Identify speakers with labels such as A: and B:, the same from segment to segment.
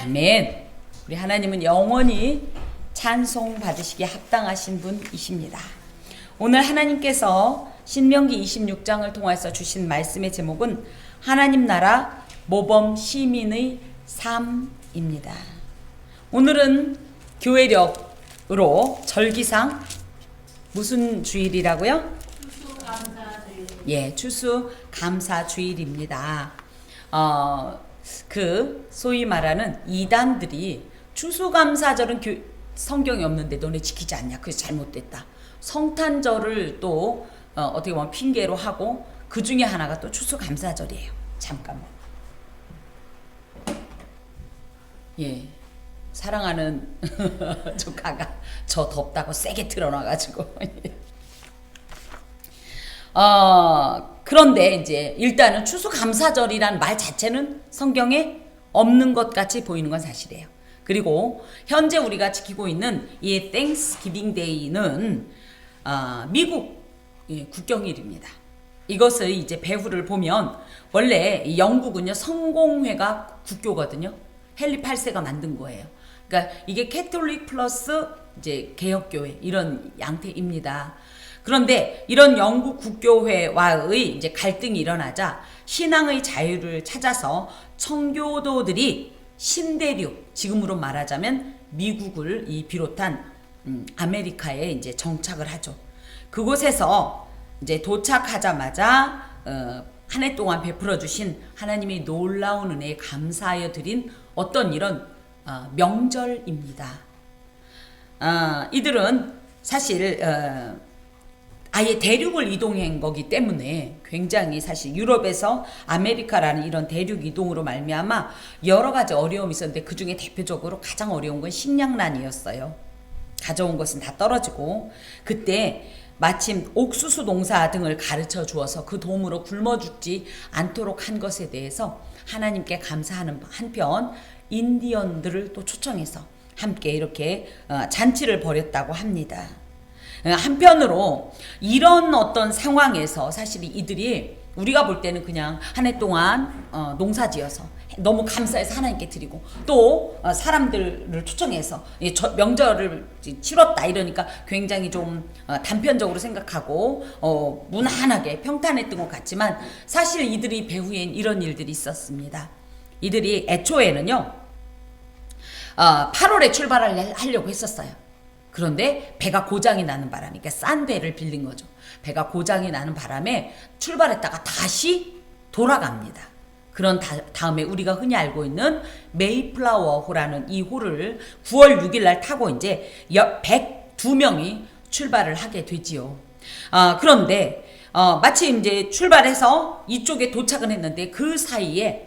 A: 아멘. 우리 하나님은 영원히 찬송 받으시기에 합당하신 분이십니다. 오늘 하나님께서 신명기 26장을 통해서 주신 말씀의 제목은 하나님 나라 모범 시민의 삶입니다. 오늘은 교회력으로 절기상 무슨 주일이라고요?
B: 추수감사주일.
A: 예, 추수감사주일입니다. 소위 말하는 이단들이 추수감사절은 성경이 없는데 너네 지키지 않냐? 그게 잘못됐다. 성탄절을 또 어떻게 보면 핑계로 하고 그 중에 하나가 또 추수감사절이에요. 잠깐만. 예, 사랑하는 조카가 저 덥다고 세게 틀어놔가지고. 그런데 이제 일단은 추수감사절이란 말 자체는 성경에 없는 것 같이 보이는 건 사실이에요. 그리고 현재 우리가 지키고 있는 이 땡스기빙 데이는 미국 국경일입니다. 이것을 이제 배후를 보면 원래 영국은요 성공회가 국교거든요. 헨리 8세가 만든 거예요. 그러니까 이게 캐톨릭 플러스 이제 개혁교회 이런 양태입니다. 그런데 이런 영국 국교회와의 이제 갈등이 일어나자 신앙의 자유를 찾아서 청교도들이 신대륙, 지금으로 말하자면 미국을 비롯한 아메리카에 이제 정착을 하죠. 그곳에서 이제 도착하자마자 한 해 동안 베풀어 주신 하나님의 놀라운 은혜에 감사하여 드린 어떤 이런 명절입니다. 이들은 사실 아예 대륙을 이동한 거기 때문에 굉장히 사실 유럽에서 아메리카라는 이런 대륙 이동으로 말미암아 여러 가지 어려움이 있었는데 그 중에 대표적으로 가장 어려운 건 식량난이었어요. 가져온 것은 다 떨어지고 그때 마침 옥수수 농사 등을 가르쳐 주어서 그 도움으로 굶어 죽지 않도록 한 것에 대해서 하나님께 감사하는 한편 인디언들을 또 초청해서 함께 이렇게 잔치를 벌였다고 합니다. 한편으로 이런 어떤 상황에서 사실 이들이 우리가 볼 때는 그냥 한 해 동안 농사지어서 너무 감사해서 하나님께 드리고 또 사람들을 초청해서 명절을 치렀다 이러니까 굉장히 좀 단편적으로 생각하고 무난하게 평탄했던 것 같지만 사실 이들이 배후엔 이런 일들이 있었습니다. 이들이 애초에는요 8월에 출발을 하려고 했었어요. 그런데 배가 고장이 나는 바람에, 그러니까 싼 배를 빌린 거죠. 배가 고장이 나는 바람에 출발했다가 다시 돌아갑니다. 그런 다음에 우리가 흔히 알고 있는 메이플라워호라는 이 호를 9월 6일 날 타고 이제 102명이 출발을 하게 되지요. 그런데 마침 이제 출발해서 이쪽에 도착은 했는데 그 사이에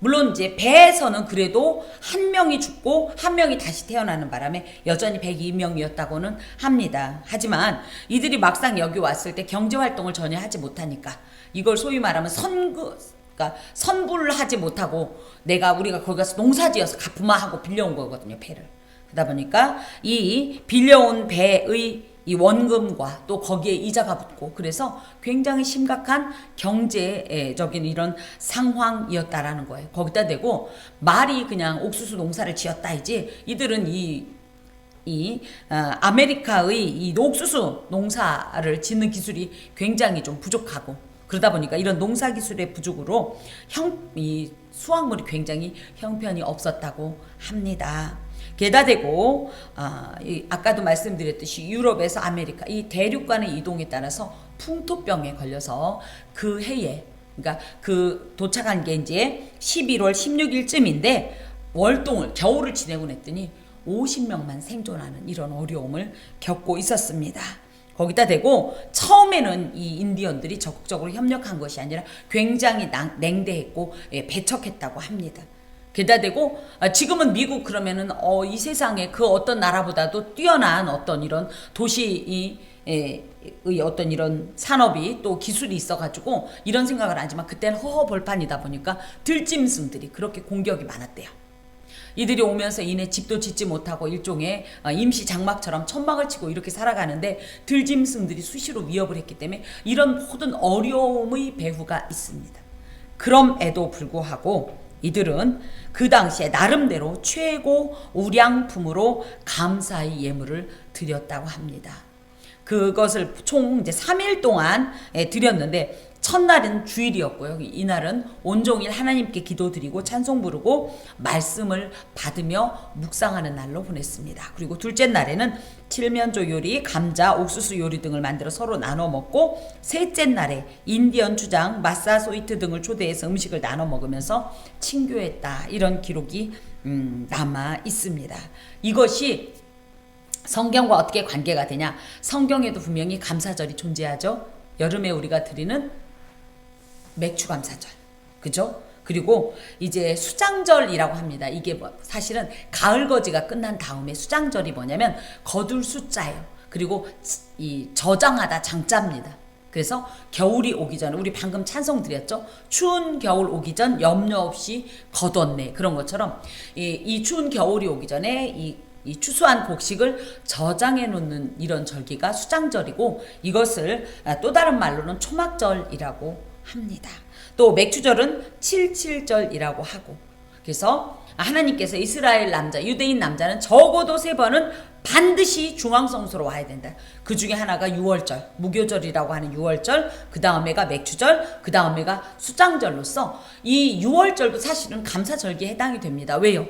A: 물론 이제 배에서는 그래도 한 명이 죽고 한 명이 다시 태어나는 바람에 여전히 102명이었다고는 합니다. 하지만 이들이 막상 여기 왔을 때 경제활동을 전혀 하지 못하니까 이걸 소위 말하면 그러니까 선불을 하지 못하고 우리가 거기 가서 농사지어서 갚으마 하고 빌려온 거거든요, 배를. 그러다 보니까 이 빌려온 배의 이 원금과 또 거기에 이자가 붙고 그래서 굉장히 심각한 경제적인 이런 상황이었다라는 거예요. 거기다 대고 말이 그냥 옥수수 농사를 지었다이지 이들은 아메리카의 이 옥수수 농사를 짓는 기술이 굉장히 좀 부족하고 그러다 보니까 이런 농사 기술의 부족으로 이 수확물이 굉장히 형편이 없었다고 합니다. 게다 대고 아까도 말씀드렸듯이 유럽에서 아메리카 이 대륙 간의 이동에 따라서 풍토병에 걸려서 그 해에 그러니까 그 도착한 게 이제 11월 16일쯤인데 겨울을 지내고 했더니 50명만 생존하는 이런 어려움을 겪고 있었습니다. 거기다 대고 처음에는 이 인디언들이 적극적으로 협력한 것이 아니라 굉장히 냉대했고 배척했다고 합니다. 게다 대고 지금은 미국 그러면은 이 세상에 그 어떤 나라보다도 뛰어난 어떤 이런 도시의 어떤 이런 산업이 또 기술이 있어가지고 이런 생각을 하지만 그때는 허허벌판이다 보니까 들짐승들이 그렇게 공격이 많았대요. 이들이 오면서 이내 집도 짓지 못하고 일종의 임시 장막처럼 천막을 치고 이렇게 살아가는데 들짐승들이 수시로 위협을 했기 때문에 이런 모든 어려움의 배후가 있습니다. 그럼에도 불구하고 이들은 그 당시에 나름대로 최고 우량품으로 감사의 예물을 드렸다고 합니다. 그것을 총 이제 3일 동안 드렸는데 첫날은 주일이었고요. 이날은 온종일 하나님께 기도드리고 찬송 부르고 말씀을 받으며 묵상하는 날로 보냈습니다. 그리고 둘째 날에는 칠면조 요리, 감자, 옥수수 요리 등을 만들어 서로 나눠 먹고 셋째 날에 인디언 주장, 마사소이트 등을 초대해서 음식을 나눠 먹으면서 친교했다. 이런 기록이 남아 있습니다. 이것이 성경과 어떻게 관계가 되냐? 성경에도 분명히 감사절이 존재하죠. 여름에 우리가 드리는 맥추감사절, 그죠? 그리고 이제 수장절이라고 합니다. 이게 뭐 사실은 가을거지가 끝난 다음에 수장절이 뭐냐면 거둘 숫자예요. 그리고 이 저장하다 장자입니다. 그래서 겨울이 오기 전에 우리 방금 찬송 드렸죠. 추운 겨울 오기 전 염려 없이 거뒀네. 그런 것처럼 이 추운 겨울이 오기 전에 이 추수한 곡식을 저장해 놓는 이런 절기가 수장절이고 이것을 또 다른 말로는 초막절이라고 합니다. 또 맥추절은 칠칠절이라고 하고 그래서 하나님께서 이스라엘 남자, 유대인 남자는 적어도 3번은 반드시 중앙성소로 와야 된다. 그 중에 하나가 6월절, 무교절이라고 하는 6월절, 그 다음에가 맥추절, 그 다음에가 수장절로서 이 6월절도 사실은 감사절기에 해당이 됩니다. 왜요?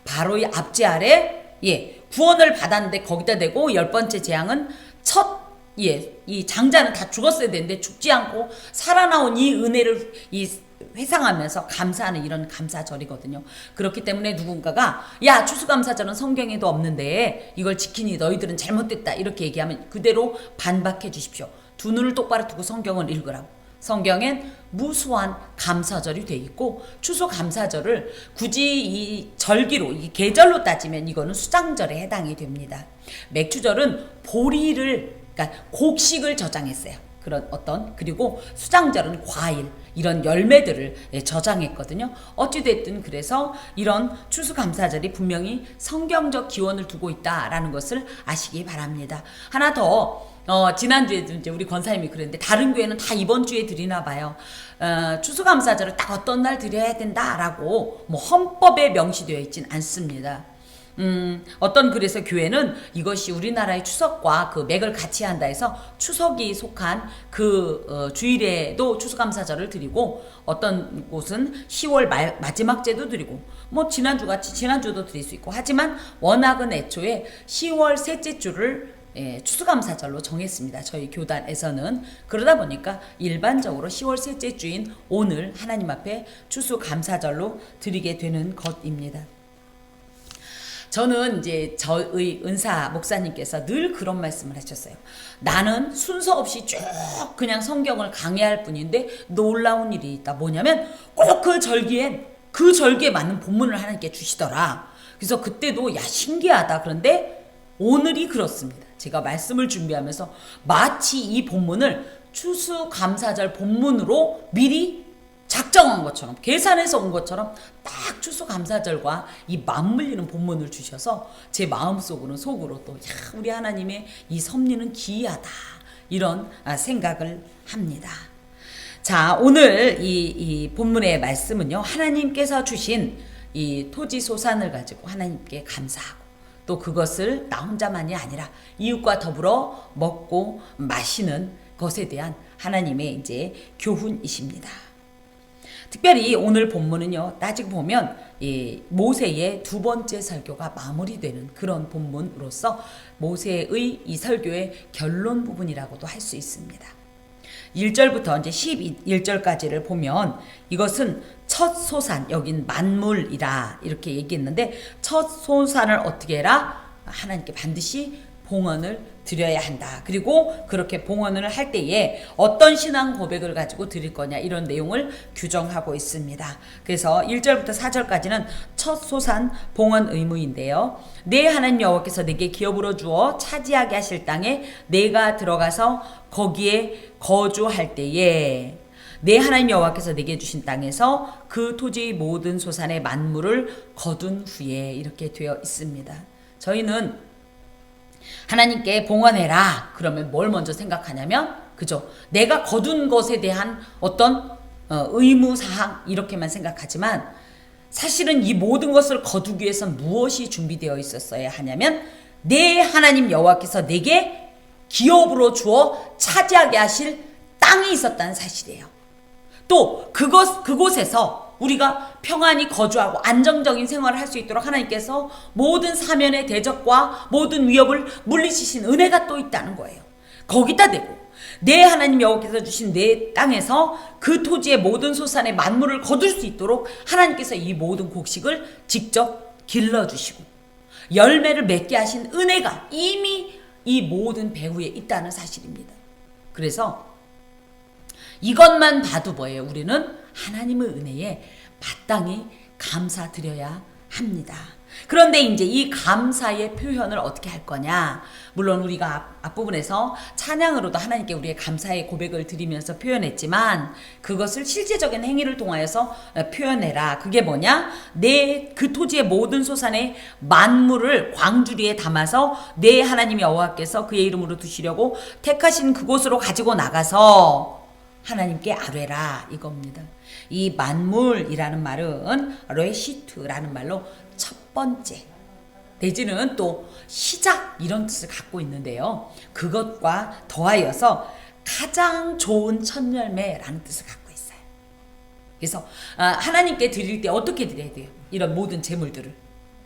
A: 바로 이 앞지 아래 구원을 받았는데 거기다 대고 10번째 재앙은 이 장자는 다 죽었어야 되는데 죽지 않고 살아나온 이 은혜를 회상하면서 감사하는 이런 감사절이거든요. 그렇기 때문에 누군가가 야 추수감사절은 성경에도 없는데 이걸 지키니 너희들은 잘못됐다 이렇게 얘기하면 그대로 반박해 주십시오. 두 눈을 똑바로 두고 성경을 읽으라고. 성경엔 무수한 감사절이 돼 있고 추수감사절을 굳이 이 절기로 이 계절로 따지면 이거는 수장절에 해당이 됩니다. 맥추절은 보리를 그러니까 곡식을 저장했어요. 그런 그리고 수장절은 과일 이런 열매들을 저장했거든요. 어찌됐든 그래서 이런 추수감사절이 분명히 성경적 기원을 두고 있다라는 것을 아시기 바랍니다. 하나 더 지난주에도 이제 우리 권사님이 그랬는데 다른 교회는 다 이번 주에 드리나 봐요. 추수감사절을 딱 어떤 날 드려야 된다라고 뭐 헌법에 명시되어 있진 않습니다. 어떤 그래서 교회는 이것이 우리나라의 추석과 그 맥을 같이 한다 해서 추석이 속한 그 주일에도 추수감사절을 드리고 어떤 곳은 10월 마지막 제도 드리고 뭐 지난주같이 지난주도 드릴 수 있고 하지만 워낙은 애초에 10월 셋째 주를 추수감사절로 정했습니다. 저희 교단에서는. 그러다 보니까 일반적으로 10월 셋째 주인 오늘 하나님 앞에 추수감사절로 드리게 되는 것입니다. 저는 이제 저의 은사 목사님께서 늘 그런 말씀을 하셨어요. 나는 순서 없이 쭉 그냥 성경을 강해할 뿐인데 놀라운 일이 있다. 뭐냐면 꼭 그 절기에 맞는 본문을 하나님께 주시더라. 그래서 그때도 야 신기하다. 그런데 오늘이 그렇습니다. 제가 말씀을 준비하면서 마치 이 본문을 추수감사절 본문으로 미리 작정한 것처럼 계산해서 온 것처럼 딱 추수감사절과 이 맞물리는 본문을 주셔서 제 마음속으로는 속으로 또 우리 하나님의 이 섭리는 기이하다 이런 생각을 합니다. 자 오늘 이 본문의 말씀은요 하나님께서 주신 이 토지 소산을 가지고 하나님께 감사하고 또 그것을 나 혼자만이 아니라 이웃과 더불어 먹고 마시는 것에 대한 하나님의 이제 교훈이십니다. 특별히 오늘 본문은요 따지고 보면 모세의 두 번째 설교가 마무리되는 그런 본문으로서 모세의 이 설교의 결론 부분이라고도 할 수 있습니다. 1절부터 이제 11절까지를 보면 이것은 첫 소산 여긴 만물이라 이렇게 얘기했는데 첫 소산을 어떻게 해라? 하나님께 반드시 봉헌을 드려야 한다. 그리고 그렇게 봉헌을 할 때에 어떤 신앙 고백을 가지고 드릴 거냐 이런 내용을 규정하고 있습니다. 그래서 1절부터 4절까지는 첫 소산 봉헌 의무인데요. 내 하나님 여호와께서 내게 기업으로 주어 차지하게 하실 땅에 내가 들어가서 거기에 거주할 때에 내 하나님 여호와께서 내게 주신 땅에서 그 토지의 모든 소산의 만물을 거둔 후에 이렇게 되어 있습니다. 저희는 하나님께 봉헌해라 그러면 뭘 먼저 생각하냐면 그죠? 내가 거둔 것에 대한 어떤 의무사항 이렇게만 생각하지만 사실은 이 모든 것을 거두기 위해서 무엇이 준비되어 있었어야 하냐면 내 하나님 여호와께서 내게 기업으로 주어 차지하게 하실 땅이 있었다는 사실이에요. 또 그곳에서 우리가 평안히 거주하고 안정적인 생활을 할 수 있도록 하나님께서 모든 사면의 대적과 모든 위협을 물리치신 은혜가 또 있다는 거예요. 거기다 대고 내 하나님 여호와께서 주신 내 땅에서 그 토지의 모든 소산의 만물을 거둘 수 있도록 하나님께서 이 모든 곡식을 직접 길러주시고 열매를 맺게 하신 은혜가 이미 이 모든 배후에 있다는 사실입니다. 그래서 이것만 봐도 뭐예요? 우리는 하나님의 은혜에 마땅히 감사드려야 합니다. 그런데 이제 이 감사의 표현을 어떻게 할 거냐? 물론 우리가 앞부분에서 찬양으로도 하나님께 우리의 감사의 고백을 드리면서 표현했지만 그것을 실제적인 행위를 통하여서 표현해라. 그게 뭐냐? 내 그 토지의 모든 소산의 만물을 광주리에 담아서 내 하나님 여호와께서 그의 이름으로 두시려고 택하신 그곳으로 가지고 나가서 하나님께 아뢰라 이겁니다. 이 만물이라는 말은 레시트라는 말로 첫 번째 내지는 또 시작 이런 뜻을 갖고 있는데요. 그것과 더하여서 가장 좋은 첫 열매라는 뜻을 갖고 있어요. 그래서 하나님께 드릴 때 어떻게 드려야 돼요? 이런 모든 재물들을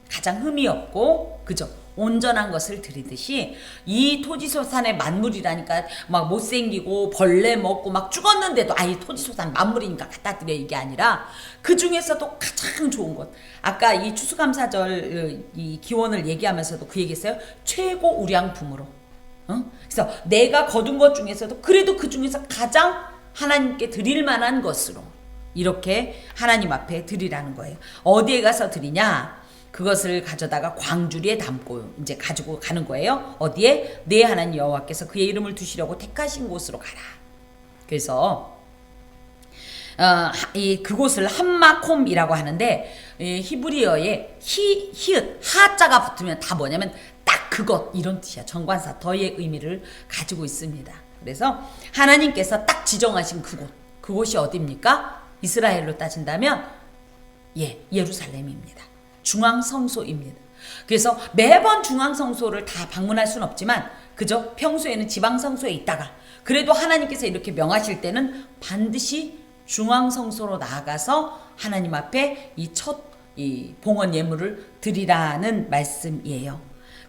A: 가장 흠이 없고 그죠? 온전한 것을 드리듯이 이 토지소산의 만물이라니까 막 못생기고 벌레 먹고 막 죽었는데도 이 토지소산 만물이니까 갖다 드려 이게 아니라 그 중에서도 가장 좋은 것. 아까 이 추수감사절 이 기원을 얘기하면서도 그 얘기했어요. 최고 우량품으로. 그래서 내가 거둔 것 중에서도 그래도 그 중에서 가장 하나님께 드릴 만한 것으로 이렇게 하나님 앞에 드리라는 거예요. 어디에 가서 드리냐? 그것을 가져다가 광주리에 담고 이제 가지고 가는 거예요. 어디에? 내 하나님 여호와께서 그의 이름을 두시려고 택하신 곳으로 가라. 그래서 그곳을 함마콤이라고 하는데 히브리어에 히읗 하자가 붙으면 다 뭐냐면 딱 그것 이런 뜻이야. 정관사 더의 의미를 가지고 있습니다. 그래서 하나님께서 딱 지정하신 그곳이 어디입니까? 이스라엘로 따진다면 예루살렘입니다. 중앙성소입니다. 그래서 매번 중앙성소를 다 방문할 수는 없지만 그죠? 평소에는 지방성소에 있다가 그래도 하나님께서 이렇게 명하실 때는 반드시 중앙성소로 나아가서 하나님 앞에 이 봉헌 예물을 드리라는 말씀이에요.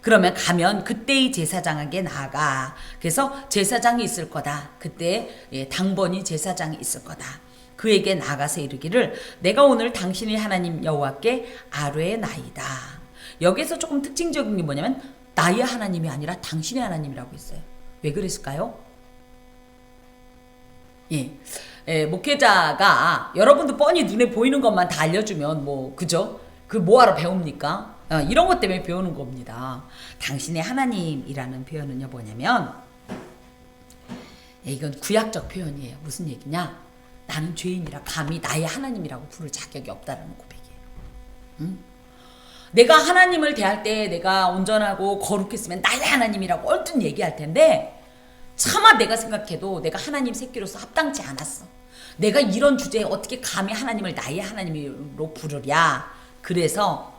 A: 그러면 가면 그때의 제사장에게 나아가. 그래서 제사장이 있을 거다. 그때 당번이 제사장이 있을 거다. 그에게 나가서 이르기를 내가 오늘 당신의 하나님 여호와께 아뢰나이다. 여기서 조금 특징적인 게 뭐냐면 나의 하나님이 아니라 당신의 하나님이라고 했어요. 왜 그랬을까요? 목회자가 여러분도 뻔히 눈에 보이는 것만 다 알려주면 그죠? 그 뭐하러 배웁니까? 이런 것 때문에 배우는 겁니다. 당신의 하나님이라는 표현은요 뭐냐면 이건 구약적 표현이에요. 무슨 얘기냐? 나는 죄인이라 감히 나의 하나님이라고 부를 자격이 없다라는 고백이에요. 내가 하나님을 대할 때 내가 온전하고 거룩했으면 나의 하나님이라고 얼뜻 얘기할 텐데 차마 내가 생각해도 내가 하나님 새끼로서 합당치 않았어. 내가 이런 주제에 어떻게 감히 하나님을 나의 하나님으로 부르랴. 그래서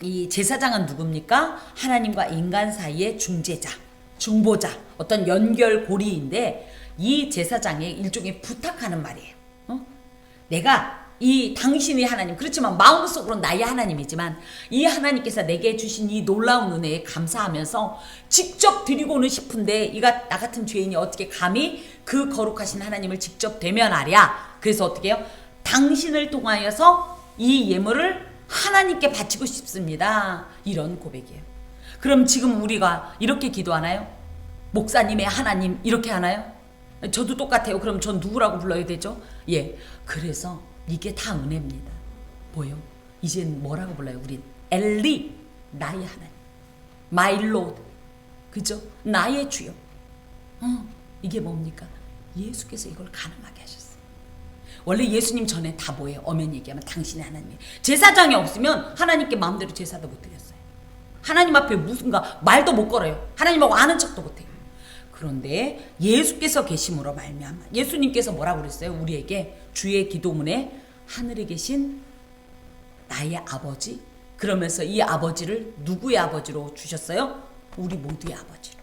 A: 이 제사장은 누굽니까? 하나님과 인간 사이의 중재자, 중보자, 어떤 연결고리인데 이 제사장의 일종의 부탁하는 말이에요. 내가 이 당신의 하나님, 그렇지만 마음속으로는 나의 하나님이지만 이 하나님께서 내게 주신 이 놀라운 은혜에 감사하면서 직접 드리고는 싶은데 나 같은 죄인이 어떻게 감히 그 거룩하신 하나님을 직접 대면하랴. 그래서 어떻게 해요? 당신을 통하여서 이 예물을 하나님께 바치고 싶습니다. 이런 고백이에요. 그럼 지금 우리가 이렇게 기도하나요? 목사님의 하나님 이렇게 하나요? 저도 똑같아요. 그럼 전 누구라고 불러야 되죠? 그래서 이게 다 은혜입니다. 뭐요? 이젠 뭐라고 불러요? 우린 엘리, 나의 하나님, my lord, 그죠? 나의 주요. 이게 뭡니까? 예수께서 이걸 가능하게 하셨어요. 원래 예수님 전에 다 뭐예요? 엄연 얘기하면 당신의 하나님이에요. 제사장이 없으면 하나님께 마음대로 제사도 못 드렸어요. 하나님 앞에 무슨가 말도 못 걸어요. 하나님하고 아는 척도 못해요. 그런데 예수께서 계심으로 말미암아 예수님께서 뭐라고 그랬어요? 우리에게 주의 기도문에 하늘에 계신 나의 아버지. 그러면서 이 아버지를 누구의 아버지로 주셨어요? 우리 모두의 아버지로.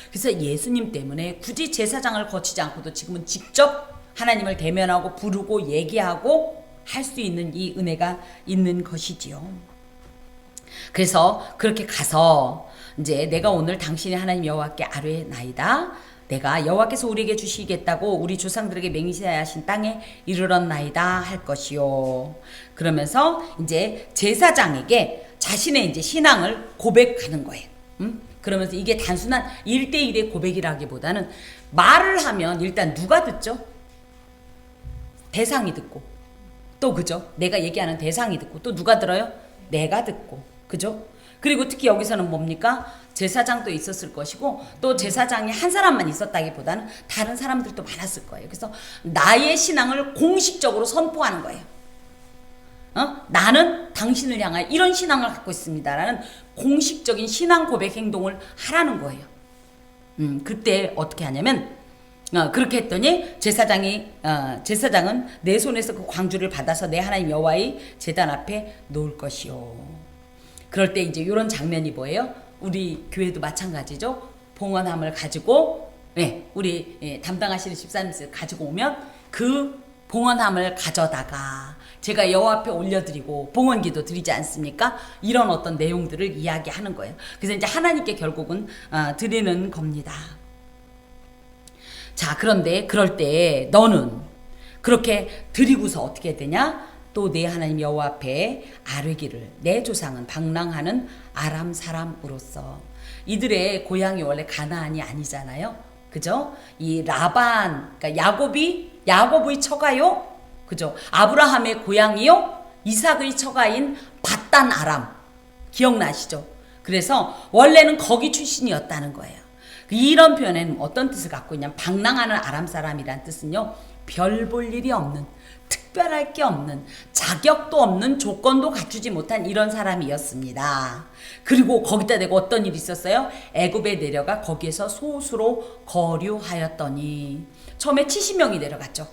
A: 그래서 예수님 때문에 굳이 제사장을 거치지 않고도 지금은 직접 하나님을 대면하고 부르고 얘기하고 할 수 있는 이 은혜가 있는 것이지요. 그래서 그렇게 가서 이제 내가 오늘 당신의 하나님 여호와께 아뢰나이다. 내가 여호와께서 우리에게 주시겠다고 우리 조상들에게 맹세하신 땅에 이르렀나이다 할 것이요. 그러면서 이제 제사장에게 자신의 이제 신앙을 고백하는 거예요. 그러면서 이게 단순한 1대1의 고백이라기보다는 말을 하면 일단 누가 듣죠? 대상이 듣고 또 그죠? 내가 얘기하는 대상이 듣고 또 누가 들어요? 내가 듣고 그죠? 그리고 특히 여기서는 뭡니까? 제사장도 있었을 것이고 또 제사장이 한 사람만 있었다기보다는 다른 사람들도 많았을 거예요. 그래서 나의 신앙을 공식적으로 선포하는 거예요. 나는 당신을 향하여 이런 신앙을 갖고 있습니다라는 공식적인 신앙 고백 행동을 하라는 거예요. 그때 어떻게 하냐면 그렇게 했더니 제사장은 내 손에서 그 광주를 받아서 내 하나님 여호와의 제단 앞에 놓을 것이요. 그럴 때 이제 이런 장면이 뭐예요? 우리 교회도 마찬가지죠. 봉헌함을 가지고 우리 담당하시는 집사님들 가지고 오면 그 봉헌함을 가져다가 제가 여호와 앞에 올려드리고 봉헌기도 드리지 않습니까? 이런 어떤 내용들을 이야기하는 거예요. 그래서 이제 하나님께 결국은 드리는 겁니다. 자, 그런데 그럴 때 너는 그렇게 드리고서 어떻게 되냐? 또 내 하나님 여호와 앞에 아뢰기를 내 조상은 방랑하는 아람 사람으로서 이들의 고향이 원래 가나안이 아니잖아요. 그죠? 이 라반 그러니까 야곱의 처가요. 그죠? 아브라함의 고향이요. 이삭의 처가인 밧단 아람. 기억나시죠? 그래서 원래는 거기 출신이었다는 거예요. 이런 표현에는 어떤 뜻을 갖고 있냐면 방랑하는 아람 사람이란 뜻은요. 별 볼 일이 없는 특별할 게 없는 자격도 없는 조건도 갖추지 못한 이런 사람이었습니다. 그리고 거기다 대고 어떤 일이 있었어요? 애굽에 내려가 거기에서 소수로 거류하였더니 처음에 70명이 내려갔죠.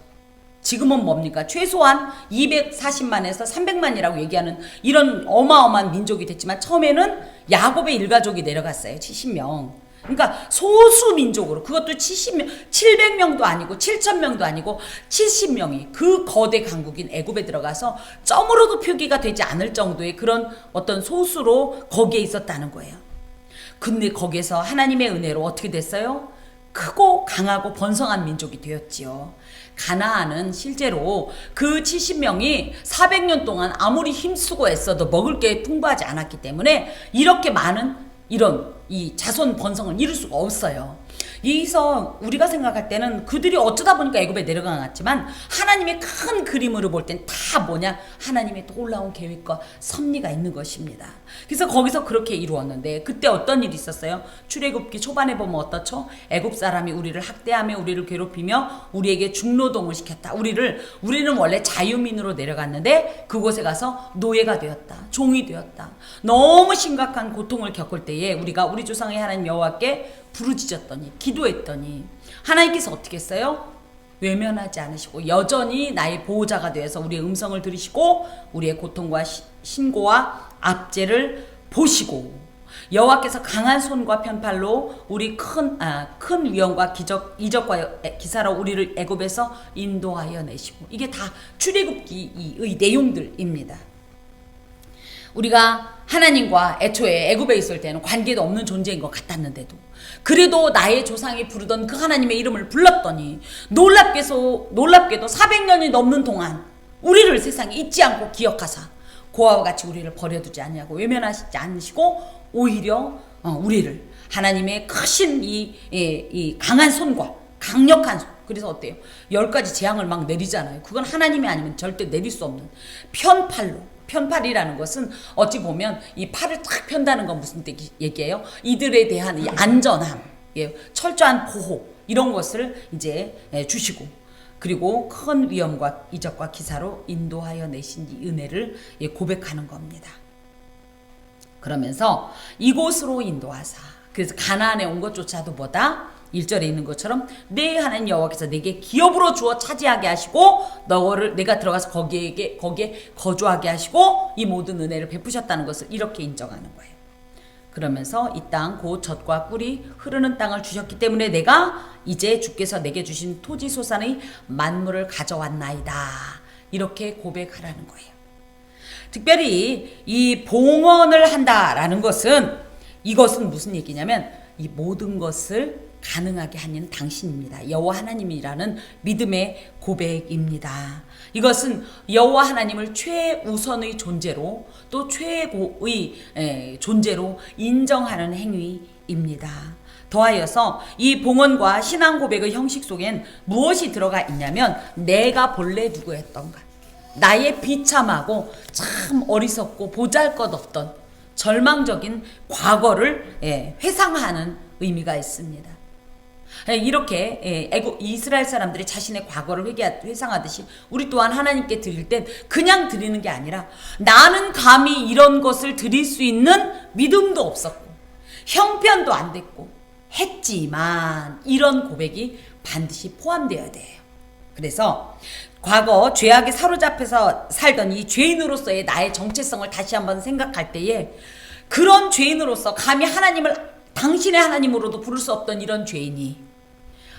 A: 지금은 뭡니까? 최소한 240만에서 300만이라고 얘기하는 이런 어마어마한 민족이 됐지만 처음에는 야곱의 일가족이 내려갔어요. 70명. 그러니까 소수 민족으로 그것도 70명, 700명도 아니고 7,000명도 아니고 70명이 그 거대 강국인 애굽에 들어가서 점으로도 표기가 되지 않을 정도의 그런 어떤 소수로 거기에 있었다는 거예요. 근데 거기에서 하나님의 은혜로 어떻게 됐어요? 크고 강하고 번성한 민족이 되었지요. 가나안은 실제로 그 70명이 400년 동안 아무리 힘쓰고 애써도 먹을 게 풍부하지 않았기 때문에 이렇게 많은 이런 이 자손 번성을 이룰 수가 없어요. 여기서 우리가 생각할 때는 그들이 어쩌다 보니까 애굽에 내려간 것 같지만 하나님의 큰 그림으로 볼 땐 다 뭐냐? 하나님의 놀라운 계획과 섭리가 있는 것입니다. 그래서 거기서 그렇게 이루었는데 그때 어떤 일이 있었어요? 출애굽기 초반에 보면 어떻죠? 애굽 사람이 우리를 학대하며 우리를 괴롭히며 우리에게 중노동을 시켰다. 우리는 원래 자유민으로 내려갔는데 그곳에 가서 노예가 되었다. 종이 되었다. 너무 심각한 고통을 겪을 때에 우리가 우리 조상의 하나님 여호와께 부르짖었더니 기도했더니 하나님께서 어떻게 했어요? 외면하지 않으시고 여전히 나의 보호자가 되어서 우리의 음성을 들으시고 우리의 고통과 신고와 압제를 보시고 여호와께서 강한 손과 편팔로 우리 큰 위험과 이적과 기사로 우리를 애굽에서 인도하여 내시고 이게 다 출애굽기의 내용들입니다. 우리가 하나님과 애초에 애굽에 있을 때는 관계도 없는 존재인 것 같았는데도 그래도 나의 조상이 부르던 그 하나님의 이름을 불렀더니 놀랍게도 400년이 넘는 동안 우리를 세상에 잊지 않고 기억하사 고아와 같이 우리를 버려두지 아니하고 외면하시지 않으시고 오히려 우리를 하나님의 크신 이 강한 손과 강력한 손 그래서 어때요? 10가지 재앙을 막 내리잖아요. 그건 하나님이 아니면 절대 내릴 수 없는 편팔이라는 것은 어찌 보면 이 팔을 탁 편다는 건 무슨 얘기예요? 이들에 대한 이 안전함, 철저한 보호 이런 것을 이제 주시고 그리고 큰 위험과 이적과 기사로 인도하여 내신 이 은혜를 고백하는 겁니다. 그러면서 이곳으로 인도하사 그래서 가나안에 온 것조차도 뭐다? 1절에 있는 것처럼 내 하나님 여호와께서 내게 기업으로 주어 차지하게 하시고 너를 내가 들어가서 거기에 거주하게 하시고 이 모든 은혜를 베푸셨다는 것을 이렇게 인정하는 거예요. 그러면서 이 땅 곧 젖과 꿀이 흐르는 땅을 주셨기 때문에 내가 이제 주께서 내게 주신 토지 소산의 만물을 가져왔나이다. 이렇게 고백하라는 거예요. 특별히 이 봉헌을 한다라는 것은 이것은 무슨 얘기냐면 이 모든 것을 가능하게 하는 당신입니다. 여호와 하나님이라는 믿음의 고백입니다. 이것은 여호와 하나님을 최우선의 존재로 또 최고의 존재로 인정하는 행위입니다. 더하여서 이 봉헌과 신앙 고백의 형식 속엔 무엇이 들어가 있냐면 내가 본래 누구였던가, 나의 비참하고 참 어리석고 보잘것없던 절망적인 과거를 회상하는 의미가 있습니다. 이렇게 이스라엘 사람들이 자신의 과거를 회상하듯이 우리 또한 하나님께 드릴 땐 그냥 드리는 게 아니라 나는 감히 이런 것을 드릴 수 있는 믿음도 없었고 형편도 안 됐고 했지만 이런 고백이 반드시 포함되어야 돼요. 그래서 과거 죄악에 사로잡혀서 살던 이 죄인으로서의 나의 정체성을 다시 한번 생각할 때에 그런 죄인으로서 감히 하나님을 당신의 하나님으로도 부를 수 없던 이런 죄인이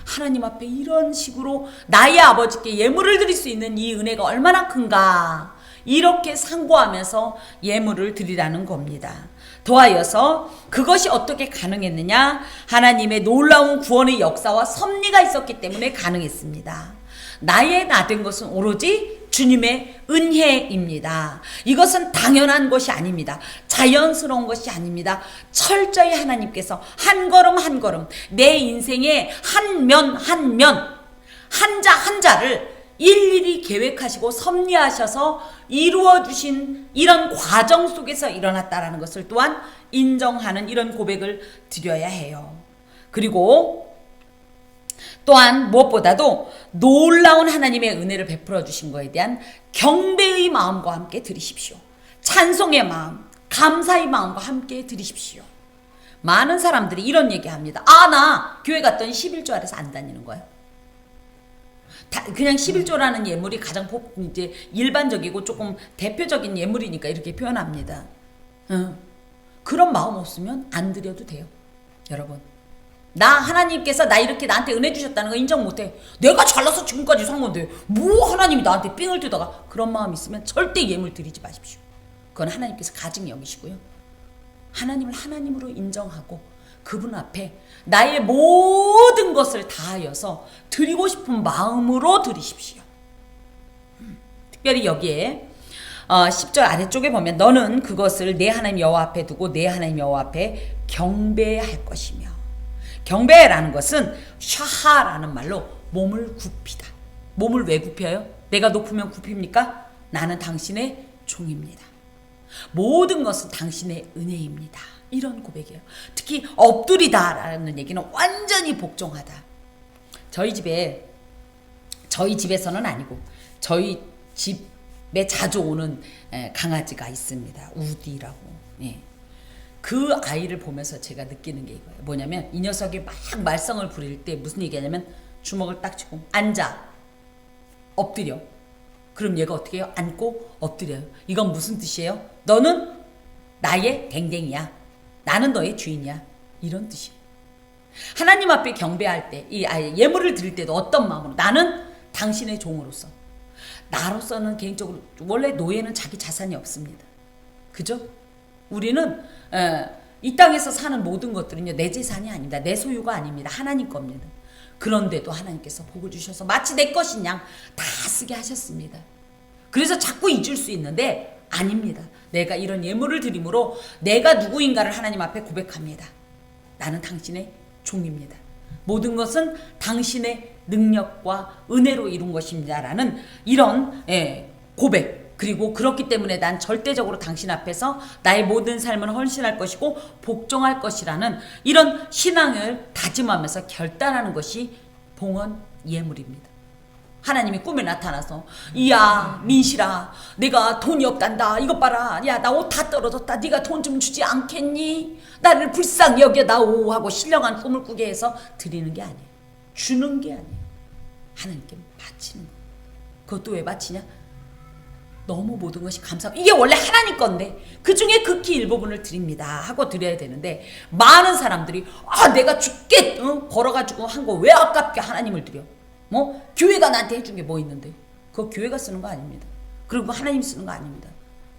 A: 하나님 앞에 이런 식으로 나의 아버지께 예물을 드릴 수 있는 이 은혜가 얼마나 큰가, 이렇게 상고하면서 예물을 드리라는 겁니다. 더하여서 그것이 어떻게 가능했느냐? 하나님의 놀라운 구원의 역사와 섭리가 있었기 때문에 가능했습니다. 나의 나된 것은 오로지 주님의 은혜입니다. 이것은 당연한 것이 아닙니다. 자연스러운 것이 아닙니다. 철저히 하나님께서 한 걸음 한 걸음 내 인생의 한 면 한 면, 한자 한자를 일일이 계획하시고 섭리하셔서 이루어 주신 이런 과정 속에서 일어났다라는 것을 또한 인정하는 이런 고백을 드려야 해요. 그리고 또한 무엇보다도 놀라운 하나님의 은혜를 베풀어 주신 것에 대한 경배의 마음과 함께 드리십시오. 찬송의 마음, 감사의 마음과 함께 드리십시오. 많은 사람들이 이런 얘기합니다. 나 교회 갔더니 11조 아래서 안 다니는 거예요. 그냥 11조라는 예물이 가장 이제 일반적이고 조금 대표적인 예물이니까 이렇게 표현합니다. 그런 마음 없으면 안 드려도 돼요. 여러분, 하나님께서 나 이렇게 나한테 은혜 주셨다는 거 인정 못해. 내가 잘나서 지금까지 산 건데 뭐 하나님이 나한테 삥을 뜯어가. 그런 마음 있으면 절대 예물 드리지 마십시오. 그건 하나님께서 가증히 여기시고요. 하나님을 하나님으로 인정하고 그분 앞에 나의 모든 것을 다하여서 드리고 싶은 마음으로 드리십시오. 특별히 여기에 10절 아래쪽에 보면 너는 그것을 내 하나님 여호와 앞에 두고 내 하나님 여호와 앞에 경배할 것이며, 경배라는 것은 샤하라는 말로 몸을 굽히다. 몸을 왜 굽혀요? 내가 높으면 굽힙니까? 나는 당신의 종입니다. 모든 것은 당신의 은혜입니다. 이런 고백이에요. 특히 엎드리다라는 얘기는 완전히 복종하다. 저희 집에서는 아니고 저희 집에 자주 오는 강아지가 있습니다. 우디라고. 그 아이를 보면서 제가 느끼는 게 이거예요. 뭐냐면 이 녀석이 막 말썽을 부릴 때 무슨 얘기하냐면 주먹을 딱 쥐고 앉아, 엎드려. 그럼 얘가 어떻게 해요? 앉고 엎드려요. 이건 무슨 뜻이에요? 너는 나의 댕댕이야. 나는 너의 주인이야. 이런 뜻이에요. 하나님 앞에 경배할 때, 예물을 드릴 때도 어떤 마음으로? 나는 당신의 종으로서. 나로서는 개인적으로 원래 노예는 자기 자산이 없습니다. 그죠? 우리는 이 땅에서 사는 모든 것들은요, 내 재산이 아닙니다. 내 소유가 아닙니다. 하나님 겁니다. 그런데도 하나님께서 복을 주셔서 마치 내 것인 양 다 쓰게 하셨습니다. 그래서 자꾸 잊을 수 있는데 아닙니다. 내가 이런 예물을 드림으로 내가 누구인가를 하나님 앞에 고백합니다. 나는 당신의 종입니다. 모든 것은 당신의 능력과 은혜로 이룬 것입니다라는 이런 고백, 그리고 그렇기 때문에 난 절대적으로 당신 앞에서 나의 모든 삶을 헌신할 것이고 복종할 것이라는 이런 신앙을 다짐하면서 결단하는 것이 봉헌 예물입니다. 하나님이 꿈에 나타나서 이야 민실아 내가 돈이 없단다 이것 봐라 야 나 옷 다 떨어졌다 네가 돈 좀 주지 않겠니 나를 불쌍히 여겨다오 하고 신령한 꿈을 꾸게 해서 드리는 게 아니에요. 주는 게 아니에요. 하나님께 바치는 거예요. 그것도 왜 바치냐? 너무 모든 것이 감사하고 이게 원래 하나님 건데 그 중에 극히 일부분을 드립니다 하고 드려야 되는데 많은 사람들이 내가 죽게 벌어가지고 한 거 왜 아깝게 하나님을 드려? 뭐 교회가 나한테 해준 게 뭐 있는데 그거 교회가 쓰는 거 아닙니다. 그리고 하나님 쓰는 거 아닙니다.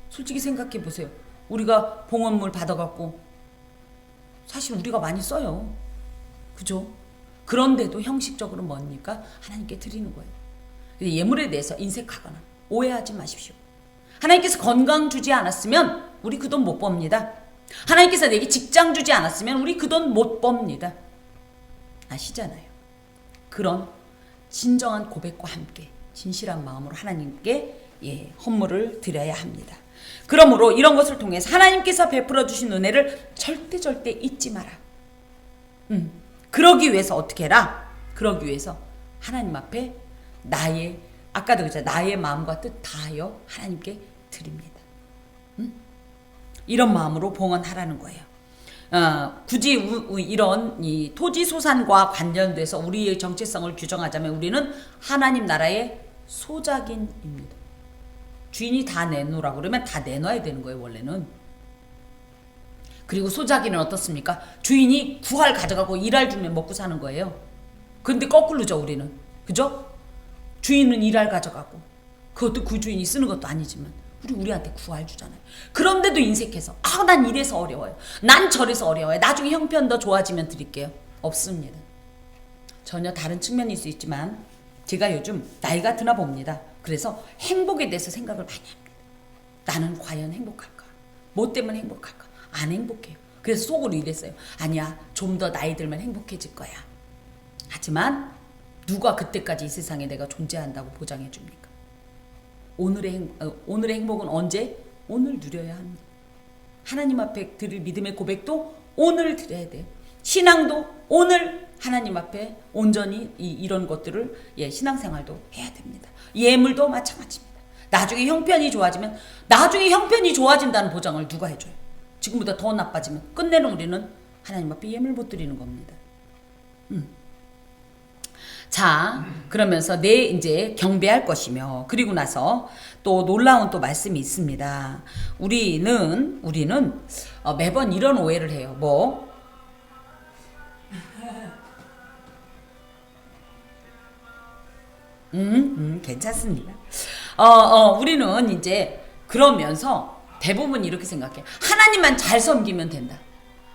A: 솔직히 생각해 보세요. 우리가 봉헌물 받아갖고 사실 우리가 많이 써요. 그죠? 그런데도 형식적으로 뭡니까? 하나님께 드리는 거예요. 예물에 대해서 인색하거나 오해하지 마십시오. 하나님께서 건강 주지 않았으면 우리 그 돈 못 법니다. 하나님께서 내게 직장 주지 않았으면 우리 그 돈 못 법니다. 아시잖아요. 그런 진정한 고백과 함께 진실한 마음으로 하나님께 헌물을 드려야 합니다. 그러므로 이런 것을 통해서 하나님께서 베풀어 주신 은혜를 절대 잊지 마라. 그러기 위해서 어떻게 해라? 그러기 위해서 하나님 앞에 아까도 그랬잖아요. 나의 마음과 뜻 다하여 하나님께 드립니다. 이런 마음으로 봉헌하라는 거예요. 굳이 이런 이 토지 소산과 관련돼서 우리의 정체성을 규정하자면 우리는 하나님 나라의 소작인입니다. 주인이 다 내놓으라고 그러면 다 내놔야 되는 거예요, 원래는. 그리고 소작인은 어떻습니까? 주인이 구할 가져가고 일할 주면 먹고 사는 거예요. 근데 거꾸로죠, 우리는. 그죠? 주인은 일할 가져가고 그것도 그 주인이 쓰는 것도 아니지만 우리한테 구할 주잖아요. 그런데도 인색해서 난 이래서 어려워요. 난 저래서 어려워요. 나중에 형편 더 좋아지면 드릴게요. 없습니다. 전혀 다른 측면일 수 있지만 제가 요즘 나이가 드나 봅니다. 그래서 행복에 대해서 생각을 많이 합니다. 나는 과연 행복할까? 뭐 때문에 행복할까? 안 행복해요. 그래서 속으로 이랬어요. 아니야, 좀 더 나이 들면 행복해질 거야. 하지만 누가 그때까지 이 세상에 내가 존재한다고 보장해 줍니까? 오늘의 행복은 언제? 오늘 누려야 합니다. 하나님 앞에 드릴 믿음의 고백도 오늘 드려야 돼요. 신앙도 오늘 하나님 앞에 온전히 이런 것들을 신앙생활도 해야 됩니다. 예물도 마찬가지입니다. 나중에 형편이 좋아진다는 보장을 누가 해줘요? 지금보다 더 나빠지면 끝내는 우리는 하나님 앞에 예물 못 드리는 겁니다. 자, 그러면서 이제 경배할 것이며, 그리고 나서 또 놀라운 또 말씀이 있습니다. 우리는 매번 이런 오해를 해요. 괜찮습니다. 우리는 이제 그러면서 대부분 이렇게 생각해. 하나님만 잘 섬기면 된다.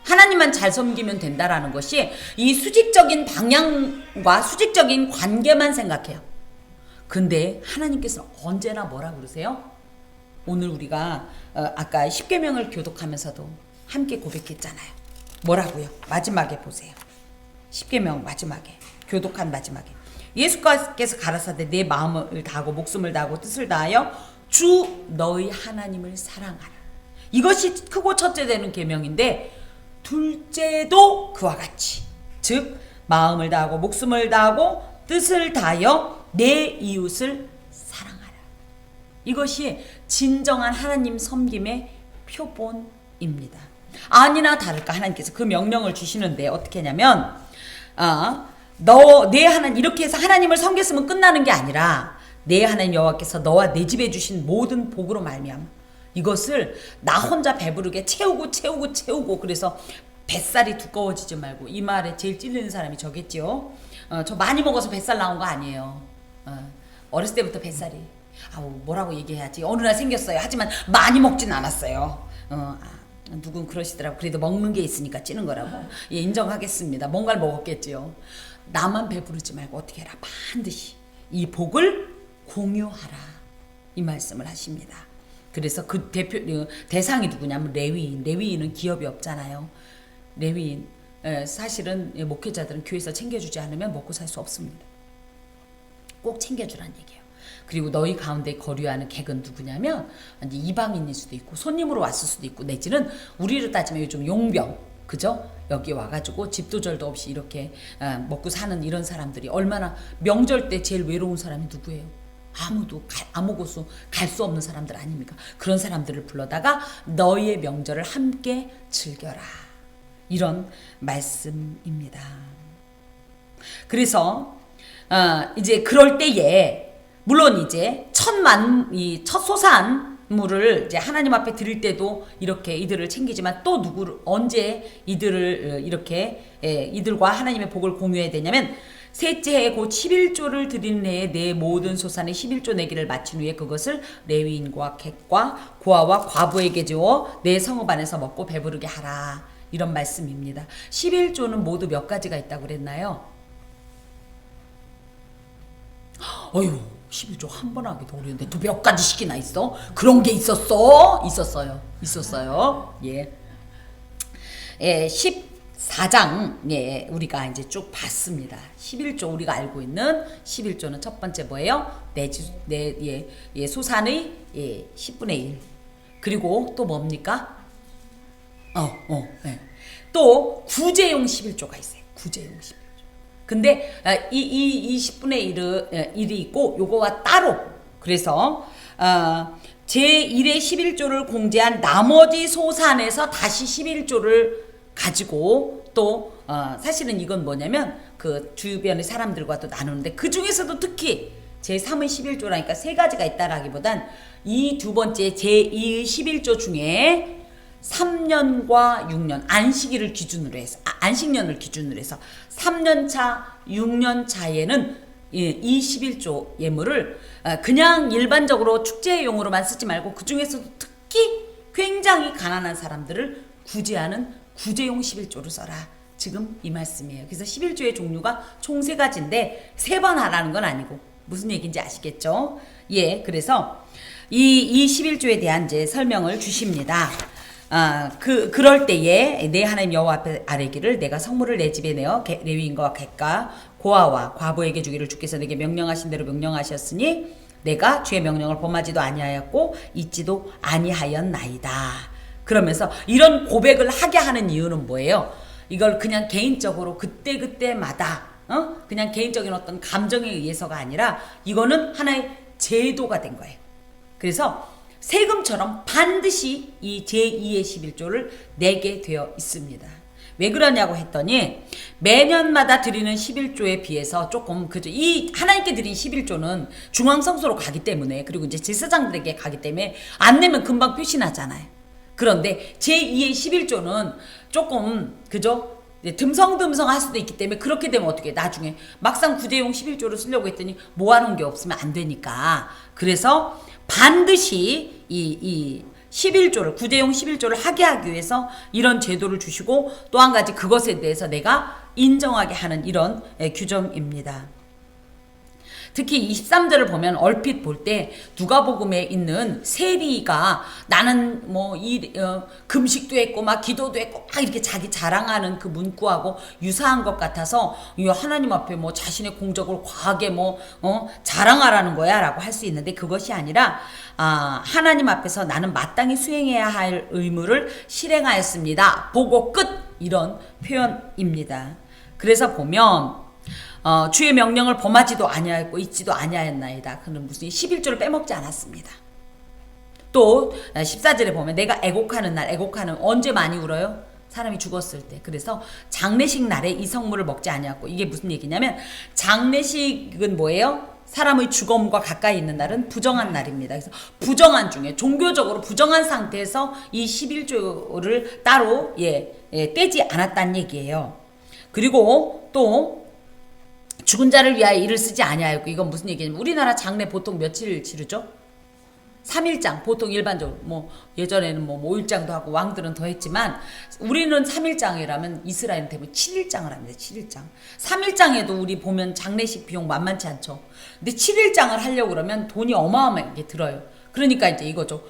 A: 하나님만 잘 섬기면 된다라는 것이 이 수직적인 방향과 수직적인 관계만 생각해요. 근데 하나님께서는 언제나 뭐라 그러세요? 오늘 우리가 아까 십계명을 교독하면서도 함께 고백했잖아요. 뭐라고요? 마지막에 보세요. 십계명 마지막에 교독한 마지막에 예수께서 가라사대 내 마음을 다하고 목숨을 다하고 뜻을 다하여 주 너희 하나님을 사랑하라. 이것이 크고 첫째 되는 계명인데 둘째도 그와 같이 즉 마음을 다하고 목숨을 다하고 뜻을 다하여 내 이웃을 사랑하라. 이것이 진정한 하나님 섬김의 표본입니다. 아니나 다를까 하나님께서 그 명령을 주시는데 어떻게 하냐면 내 하나님 이렇게 해서 하나님을 섬겼으면 끝나는 게 아니라 내 하나님 여호와께서 너와 내 집에 주신 모든 복으로 말미암아 이것을 나 혼자 배부르게 채우고 그래서 뱃살이 두꺼워지지 말고 이 말에 제일 찔리는 사람이 저겠죠. 저 많이 먹어서 뱃살 나온 거 아니에요. 어렸을 때부터 뱃살이 뭐라고 얘기해야지 어느 날 생겼어요. 하지만 많이 먹진 않았어요. 누군 그러시더라고. 그래도 먹는 게 있으니까 찌는 거라고. 인정하겠습니다. 뭔가를 먹었겠지요. 나만 배부르지 말고 어떻게 해라. 반드시 이 복을 공유하라. 이 말씀을 하십니다. 그래서 그 대상이 누구냐면 레위인. 레위인은 기업이 없잖아요. 레위인. 사실은 목회자들은 교회에서 챙겨주지 않으면 먹고 살 수 없습니다. 꼭 챙겨주라는 얘기예요. 그리고 너희 가운데 거류하는 객은 누구냐면 이방인일 수도 있고 손님으로 왔을 수도 있고 내지는 우리를 따지면 요즘 용병 그죠? 여기 와가지고 집도절도 없이 이렇게 먹고 사는 이런 사람들이 얼마나 명절 때 제일 외로운 사람이 누구예요? 아무도 아무 곳도 갈 수 없는 사람들 아닙니까? 그런 사람들을 불러다가 너희의 명절을 함께 즐겨라. 이런 말씀입니다. 그래서 이제 그럴 때에 물론 이제 첫 소산물을 이제 하나님 앞에 드릴 때도 이렇게 이들을 챙기지만 또 누구를 언제 이들을 이렇게 이들과 하나님의 복을 공유해야 되냐면 셋째 해 곧 11조를 드리는 해에 내 모든 소산의 11조 내기를 마친 후에 그것을 레위인과 객과 고아와 과부에게 주어 내 성읍 안에서 먹고 배부르게 하라. 이런 말씀입니다. 11조는 모두 몇 가지가 있다고 그랬나요? 어휴 11조 한 번 하기도 어려운데 또 몇 가지 시기나 있어? 그런 게 있었어요. 예. 14장 우리가 이제 쭉 봤습니다. 11조 우리가 알고 있는 11조는 첫 번째 뭐예요? 소산의 10분의 1. 그리고 또 뭡니까? 또 구제용 11조가 있어요. 구제용 11조. 근데 이 10분의 1이 있고 요거와 따로 그래서 제1의 11조를 공제한 나머지 소산에서 다시 11조를 가지고 또 사실은 이건 뭐냐면 그 주변의 사람들과 또 나누는데 그 중에서도 특히 제3의 11조라니까 세 가지가 있다라기보단 이 두 번째 제2의 11조 중에 3년과 6년 안식일을 기준으로 해서 안식년을 기준으로 해서 3년차 6년차에는 이 11조 예물을 그냥 일반적으로 축제용으로만 쓰지 말고 그 중에서도 특히 굉장히 가난한 사람들을 구제하는 구제용 11조를 써라. 지금 이 말씀이에요. 그래서 11조의 종류가 총 3가지인데 3번 하라는 건 아니고 무슨 얘기인지 아시겠죠? 예, 그래서 이 11조에 대한 이제 설명을 주십니다. 그럴 때에 내 하나님 여호와 앞에 아뢰기를 내가 성물을 내 집에 내어 레위인과 객과 고아와 과부에게 주기를 주께서 내게 명령하신 대로 명령하셨으니 내가 주의 명령을 범하지도 아니하였고 잊지도 아니하였나이다. 그러면서 이런 고백을 하게 하는 이유는 뭐예요? 이걸 그냥 개인적으로 그때마다 그냥 개인적인 어떤 감정에 의해서가 아니라 이거는 하나의 제도가 된 거예요. 그래서 세금처럼 반드시 이 제2의 11조를 내게 되어 있습니다. 왜 그러냐고 했더니 매년마다 드리는 11조에 비해서 조금 그죠. 이 하나님께 드린 11조는 중앙성소로 가기 때문에 그리고 이제 제사장들에게 가기 때문에 안 내면 금방 표시나잖아요. 그런데 제2의 11조는 조금 그죠. 듬성듬성 할 수도 있기 때문에 그렇게 되면 어떻게 나중에 막상 구제용 11조를 쓰려고 했더니 모아놓은 게 없으면 안 되니까 그래서 반드시 이 11조를 구제용 11조를 하게 하기 위해서 이런 제도를 주시고 또 한 가지 그것에 대해서 내가 인정하게 하는 이런 규정입니다. 특히 23절을 보면 얼핏 볼 때 누가복음에 있는 세리가 나는 금식도 했고 막 기도도 했고 막 이렇게 자기 자랑하는 그 문구하고 유사한 것 같아서 하나님 앞에 자신의 공적을 과하게 자랑하라는 거야 라고 할 수 있는데 그것이 아니라 하나님 앞에서 나는 마땅히 수행해야 할 의무를 실행하였습니다. 보고 끝 이런 표현입니다. 그래서 보면 주의 명령을 범하지도 아니하였고 잊지도 아니하였나이다. 그는 무슨 11조를 빼먹지 않았습니다. 또 14절에 보면 내가 애곡하는 날 애곡하는 언제 많이 울어요? 사람이 죽었을 때. 그래서 장례식 날에 이 성물을 먹지 아니하였고 이게 무슨 얘기냐면 장례식은 뭐예요? 사람의 죽음과 가까이 있는 날은 부정한 날입니다. 그래서 부정한 중에 종교적으로 부정한 상태에서 이 11조를 따로 떼지 않았다는 얘기예요. 그리고 또 죽은 자를 위하여 일을 쓰지 아니하였고 이건 무슨 얘기냐면 우리나라 장례 보통 며칠 치르죠? 3일장 보통 일반적으로 예전에는 5일장도 하고 왕들은 더 했지만 우리는 3일장이라면 이스라엘은 대부분 7일장을 합니다. 7일장. 3일장에도 우리 보면 장례식 비용 만만치 않죠. 근데 7일장을 하려고 그러면 돈이 어마어마하게 들어요. 그러니까 이제 이거죠.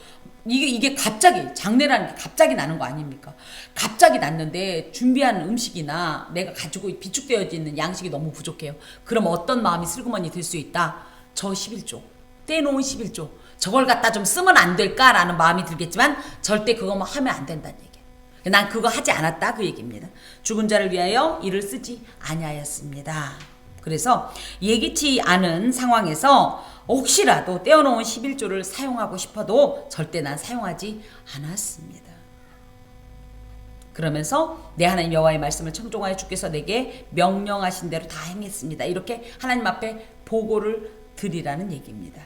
A: 이게 갑자기 장례라는 게 갑자기 나는 거 아닙니까? 갑자기 났는데 준비한 음식이나 내가 가지고 비축되어 있는 양식이 너무 부족해요. 그럼 어떤 마음이 슬그머니 들 수 있다. 저 11조 떼놓은 11조 저걸 갖다 좀 쓰면 안 될까라는 마음이 들겠지만 절대 그거만 하면 안 된다는 얘기예요. 난 그거 하지 않았다 그 얘기입니다. 죽은 자를 위하여 이를 쓰지 아니하였습니다. 그래서 예기치 않은 상황에서 혹시라도 떼어놓은 11조를 사용하고 싶어도 절대 난 사용하지 않았습니다. 그러면서 내 하나님 여호와의 말씀을 청종하여 주께서 내게 명령하신 대로 다 행했습니다. 이렇게 하나님 앞에 보고를 드리라는 얘기입니다.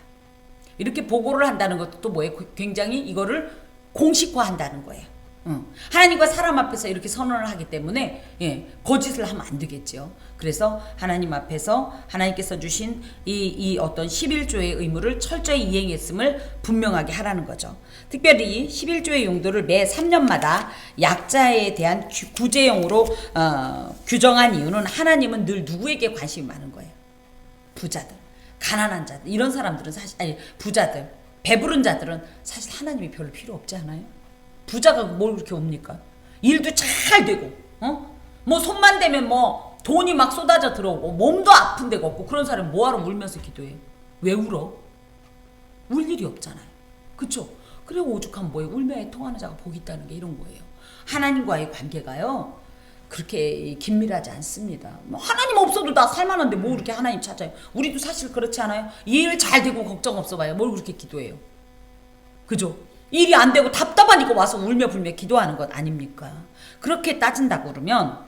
A: 이렇게 보고를 한다는 것도 또 뭐예요? 굉장히 이거를 공식화한다는 거예요. 하나님과 사람 앞에서 이렇게 선언을 하기 때문에 거짓을 하면 안 되겠죠. 그래서 하나님 앞에서 하나님께서 주신 이 어떤 11조의 의무를 철저히 이행했음을 분명하게 하라는 거죠. 특별히 11조의 용도를 매 3년마다 약자에 대한 구제용으로 규정한 이유는 하나님은 늘 누구에게 관심이 많은 거예요? 부자들, 가난한 자들, 이런 사람들은 사실 부자들, 배부른 자들은 사실 하나님이 별로 필요 없지 않아요? 부자가 뭘 그렇게 옵니까? 일도 잘 되고, 뭐 손만 대면 뭐 돈이 막 쏟아져 들어오고 몸도 아픈 데가 없고 그런 사람 뭐하러 울면서 기도해? 왜 울어? 울 일이 없잖아요. 그쵸? 그리고 오죽하면 뭐예요? 울며야 통하는 자가 복이 있다는 게 이런 거예요. 하나님과의 관계가요 그렇게 긴밀하지 않습니다. 뭐 하나님 없어도 나 살만한데 뭐 그렇게 하나님 찾아요? 우리도 사실 그렇지 않아요? 일 잘 되고 걱정 없어 봐요. 뭘 그렇게 기도해요? 그죠? 일이 안 되고 답답하니까 와서 울며 불며 기도하는 것 아닙니까? 그렇게 따진다고 그러면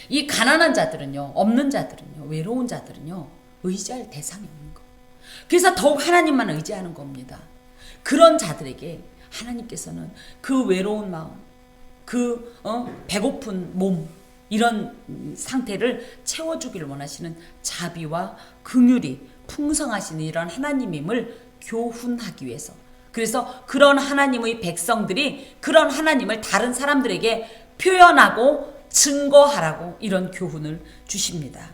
A: 이 가난한 자들은요, 없는 자들은요, 외로운 자들은요 의지할 대상이 없는 거. 그래서 더욱 하나님만 의지하는 겁니다. 그런 자들에게 하나님께서는 그 외로운 마음, 그 배고픈 몸 이런 상태를 채워주기를 원하시는 자비와 긍휼이 풍성하신 이런 하나님임을 교훈하기 위해서, 그래서 그런 하나님의 백성들이 그런 하나님을 다른 사람들에게 표현하고 증거하라고 이런 교훈을 주십니다.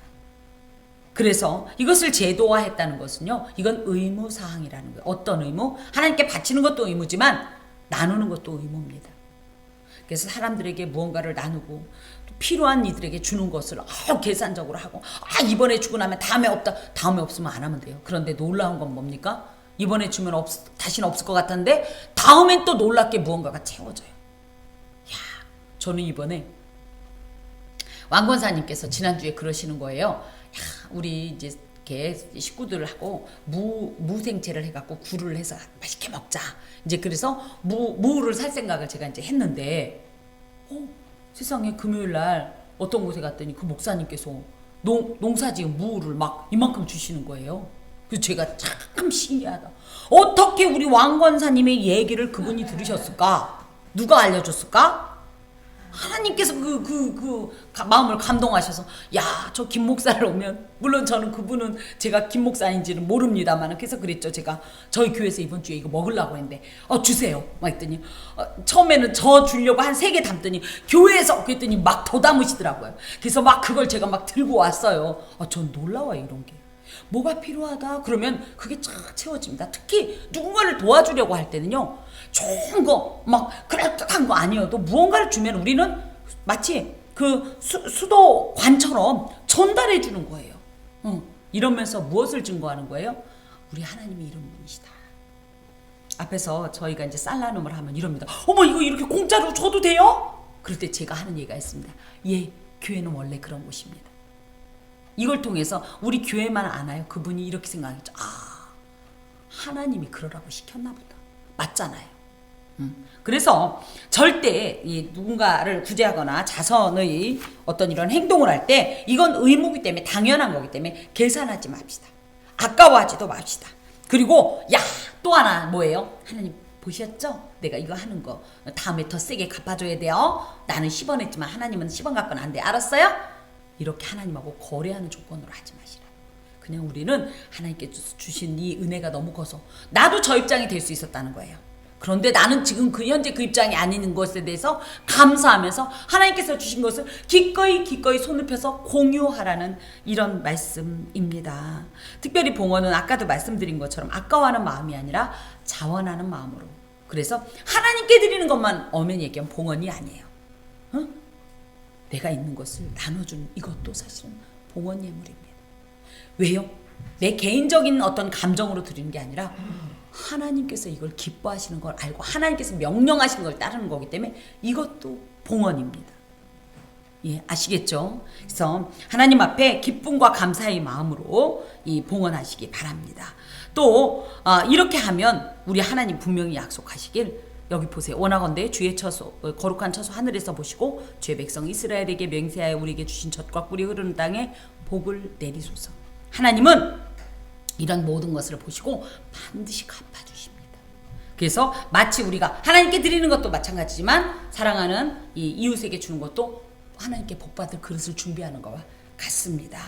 A: 그래서 이것을 제도화했다는 것은요, 이건 의무사항이라는 거예요. 어떤 의무? 하나님께 바치는 것도 의무지만 나누는 것도 의무입니다. 그래서 사람들에게 무언가를 나누고 또 필요한 이들에게 주는 것을 계산적으로 하고, 이번에 주고 나면 다음에 없다, 다음에 없으면 안 하면 돼요. 그런데 놀라운 건 뭡니까? 이번에 주면 다시는 없을 것 같았는데 다음엔 또 놀랍게 무언가가 채워져요. 저는 이번에 왕권사님께서 지난주에 그러시는 거예요. 우리 이제 이렇게 식구들하고 무생채를 해갖고 굴을 해서 맛있게 먹자. 이제 그래서 무를 살 생각을 제가 이제 했는데, 세상에 금요일 날 어떤 곳에 갔더니 그 목사님께서 농사지은 무를 막 이만큼 주시는 거예요. 그래서 제가 참 신기하다. 어떻게 우리 왕권사님의 얘기를 그분이 들으셨을까? 누가 알려줬을까? 하나님께서 그 마음을 감동하셔서, 저 김 목사를 오면, 물론 저는 그분은 제가 김 목사인지는 모릅니다만, 그래서 그랬죠. 제가 저희 교회에서 이번 주에 이거 먹으려고 했는데, 주세요. 막 했더니, 처음에는 저 주려고 한 3개 담더니, 교회에서 그랬더니 막 더 담으시더라고요. 그래서 막 그걸 제가 막 들고 왔어요. 전 놀라워요, 이런 게. 뭐가 필요하다 그러면 그게 쫙 채워집니다. 특히 누군가를 도와주려고 할 때는요, 좋은 거 막 그럴듯한 거 아니어도 무언가를 주면 우리는 마치 그 수도관처럼 전달해 주는 거예요. 이러면서 무엇을 증거하는 거예요? 우리 하나님이 이런 분이시다. 앞에서 저희가 이제 쌀 나눔을 하면 이럽니다. 어머, 이거 이렇게 공짜로 줘도 돼요? 그럴 때 제가 하는 얘기가 있습니다. 교회는 원래 그런 곳입니다. 이걸 통해서 우리 교회만 아나요? 그분이 이렇게 생각했죠. 하나님이 그러라고 시켰나 보다. 맞잖아요. 그래서 절대 누군가를 구제하거나 자선의 어떤 이런 행동을 할 때 이건 의무이기 때문에, 당연한 거기 때문에 계산하지 맙시다. 아까워하지도 맙시다. 그리고 또 하나 뭐예요? 하나님 보셨죠? 내가 이거 하는 거 다음에 더 세게 갚아줘야 돼요. 나는 10원 했지만 하나님은 10원 갚고는 안 돼. 알았어요? 이렇게 하나님하고 거래하는 조건으로 하지 마시라. 그냥 우리는 하나님께 주신 이 은혜가 너무 커서 나도 저 입장이 될 수 있었다는 거예요. 그런데 나는 지금 현재 그 입장이 아닌 것에 대해서 감사하면서 하나님께서 주신 것을 기꺼이 손을 펴서 공유하라는 이런 말씀입니다. 특별히 봉헌은 아까도 말씀드린 것처럼 아까워하는 마음이 아니라 자원하는 마음으로. 그래서 하나님께 드리는 것만 엄연히 얘기하면 봉헌이 아니에요. 내가 있는 것을 나눠주는 이것도 사실은 봉헌 예물입니다. 왜요? 내 개인적인 어떤 감정으로 드리는 게 아니라 하나님께서 이걸 기뻐하시는 걸 알고 하나님께서 명령하신 걸 따르는 거기 때문에 이것도 봉헌입니다. 예, 아시겠죠? 그래서 하나님 앞에 기쁨과 감사의 마음으로 이 봉헌하시기 바랍니다. 또 이렇게 하면 우리 하나님 분명히 약속하시길, 여기 보세요. 원하건대 주의 처소, 거룩한 처소 하늘에서 보시고 주의 백성 이스라엘에게 맹세하여 우리에게 주신 젖과 꿀이 흐르는 땅에 복을 내리소서. 하나님은 이런 모든 것을 보시고 반드시 갚아주십니다. 그래서 마치 우리가 하나님께 드리는 것도 마찬가지지만 사랑하는 이 이웃에게 주는 것도 하나님께 복받을 그릇을 준비하는 것과 같습니다.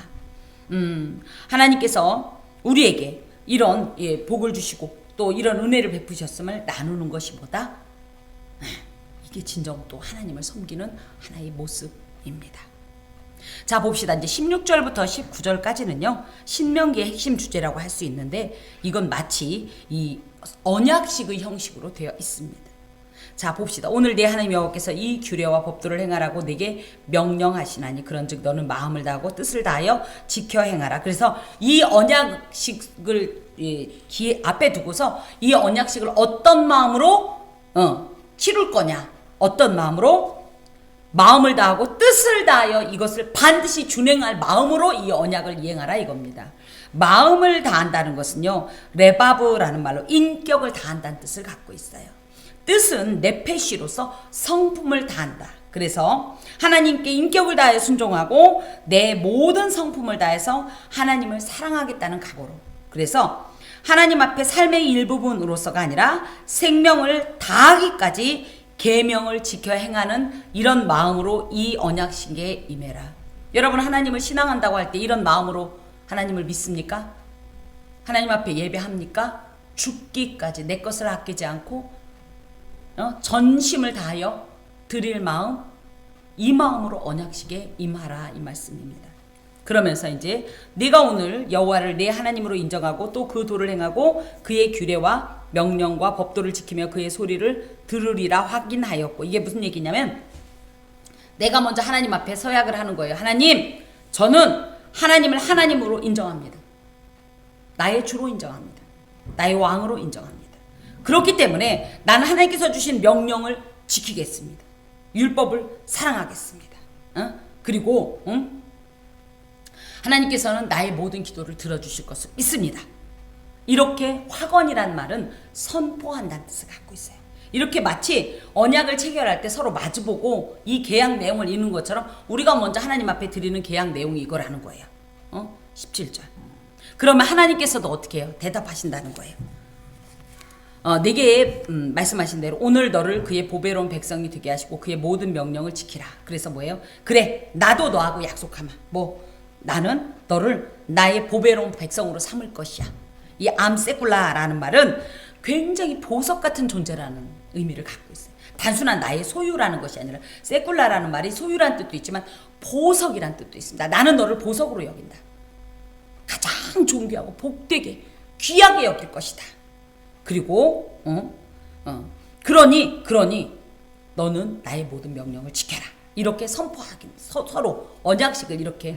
A: 하나님께서 우리에게 이런 복을 주시고 또 이런 은혜를 베푸셨음을 나누는 것이 뭐다? 이게 진정 또 하나님을 섬기는 하나의 모습입니다. 자, 봅시다. 이제 16절부터 19절까지는요, 신명기의 핵심 주제라고 할 수 있는데, 이건 마치 이 언약식의 형식으로 되어 있습니다. 자, 봅시다. 오늘 내 하나님 여호와께서 이 규례와 법도를 행하라고 내게 명령하시나니 그런즉 너는 마음을 다하고 뜻을 다하여 지켜 행하라. 그래서 이 언약식을 앞에 두고서 이 언약식을 어떤 마음으로 치룰 거냐, 어떤 마음으로, 마음을 다하고 뜻을 다하여 이것을 반드시 준행할 마음으로 이 언약을 이행하라 이겁니다. 마음을 다한다는 것은요, 레바브라는 말로 인격을 다한다는 뜻을 갖고 있어요. 뜻은 네페시로서 성품을 다한다. 그래서 하나님께 인격을 다해 순종하고 내 모든 성품을 다해서 하나님을 사랑하겠다는 각오로, 그래서 하나님 앞에 삶의 일부분으로서가 아니라 생명을 다하기까지 계명을 지켜 행하는 이런 마음으로 이 언약식에 임해라. 여러분, 하나님을 신앙한다고 할 때 이런 마음으로 하나님을 믿습니까? 하나님 앞에 예배합니까? 죽기까지 내 것을 아끼지 않고 전심을 다하여 드릴 마음, 이 마음으로 언약식에 임하라 이 말씀입니다. 그러면서 이제 네가 오늘 여호와를 내 하나님으로 인정하고 또 그 도를 행하고 그의 규례와 명령과 법도를 지키며 그의 소리를 들으리라 확인하였고, 이게 무슨 얘기냐면 내가 먼저 하나님 앞에 서약을 하는 거예요. 하나님, 저는 하나님을 하나님으로 인정합니다. 나의 주로 인정합니다. 나의 왕으로 인정합니다. 그렇기 때문에 나는 하나님께서 주신 명령을 지키겠습니다. 율법을 사랑하겠습니다. 그리고 하나님께서는 나의 모든 기도를 들어주실 것을 믿습니다. 이렇게 확언이란 말은 선포한다는 뜻을 갖고 있어요. 이렇게 마치 언약을 체결할 때 서로 마주보고 이 계약 내용을 읽는 것처럼 우리가 먼저 하나님 앞에 드리는 계약 내용이 이거라는 거예요. 17절. 그러면 하나님께서도 어떻게 해요? 대답하신다는 거예요. 내게 말씀하신 대로 오늘 너를 그의 보배로운 백성이 되게 하시고 그의 모든 명령을 지키라. 그래서 뭐예요? 그래, 나도 너하고 약속하마. 나는 너를 나의 보배로운 백성으로 삼을 것이야. 이 암세쿨라라는 말은 굉장히 보석 같은 존재라는 의미를 갖고 있어요. 단순한 나의 소유라는 것이 아니라 세쿨라라는 말이 소유라는 뜻도 있지만 보석이라는 뜻도 있습니다. 나는 너를 보석으로 여긴다. 가장 존귀하고 복되게 귀하게 여길 것이다. 그리고 그러니 너는 나의 모든 명령을 지켜라. 이렇게 선포하기, 서로 언약식을 이렇게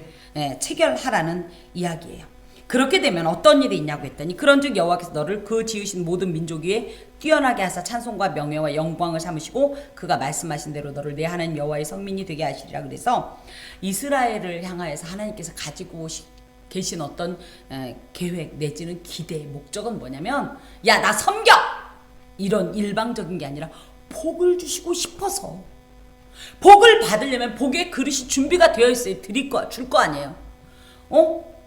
A: 체결하라는 이야기예요. 그렇게 되면 어떤 일이 있냐고 했더니 그런즉 여호와께서 너를 그 지으신 모든 민족 위에 뛰어나게 하사 찬송과 명예와 영광을 삼으시고 그가 말씀하신 대로 너를 내 하나님 여호와의 성민이 되게 하시리라. 그래서 이스라엘을 향하여서 하나님께서 가지고 계신 어떤 계획 내지는 기대, 목적은 뭐냐면 야, 나 섬겨! 이런 일방적인 게 아니라 복을 주시고 싶어서, 복을 받으려면 복의 그릇이 준비가 되어 있어야 줄 거 아니에요.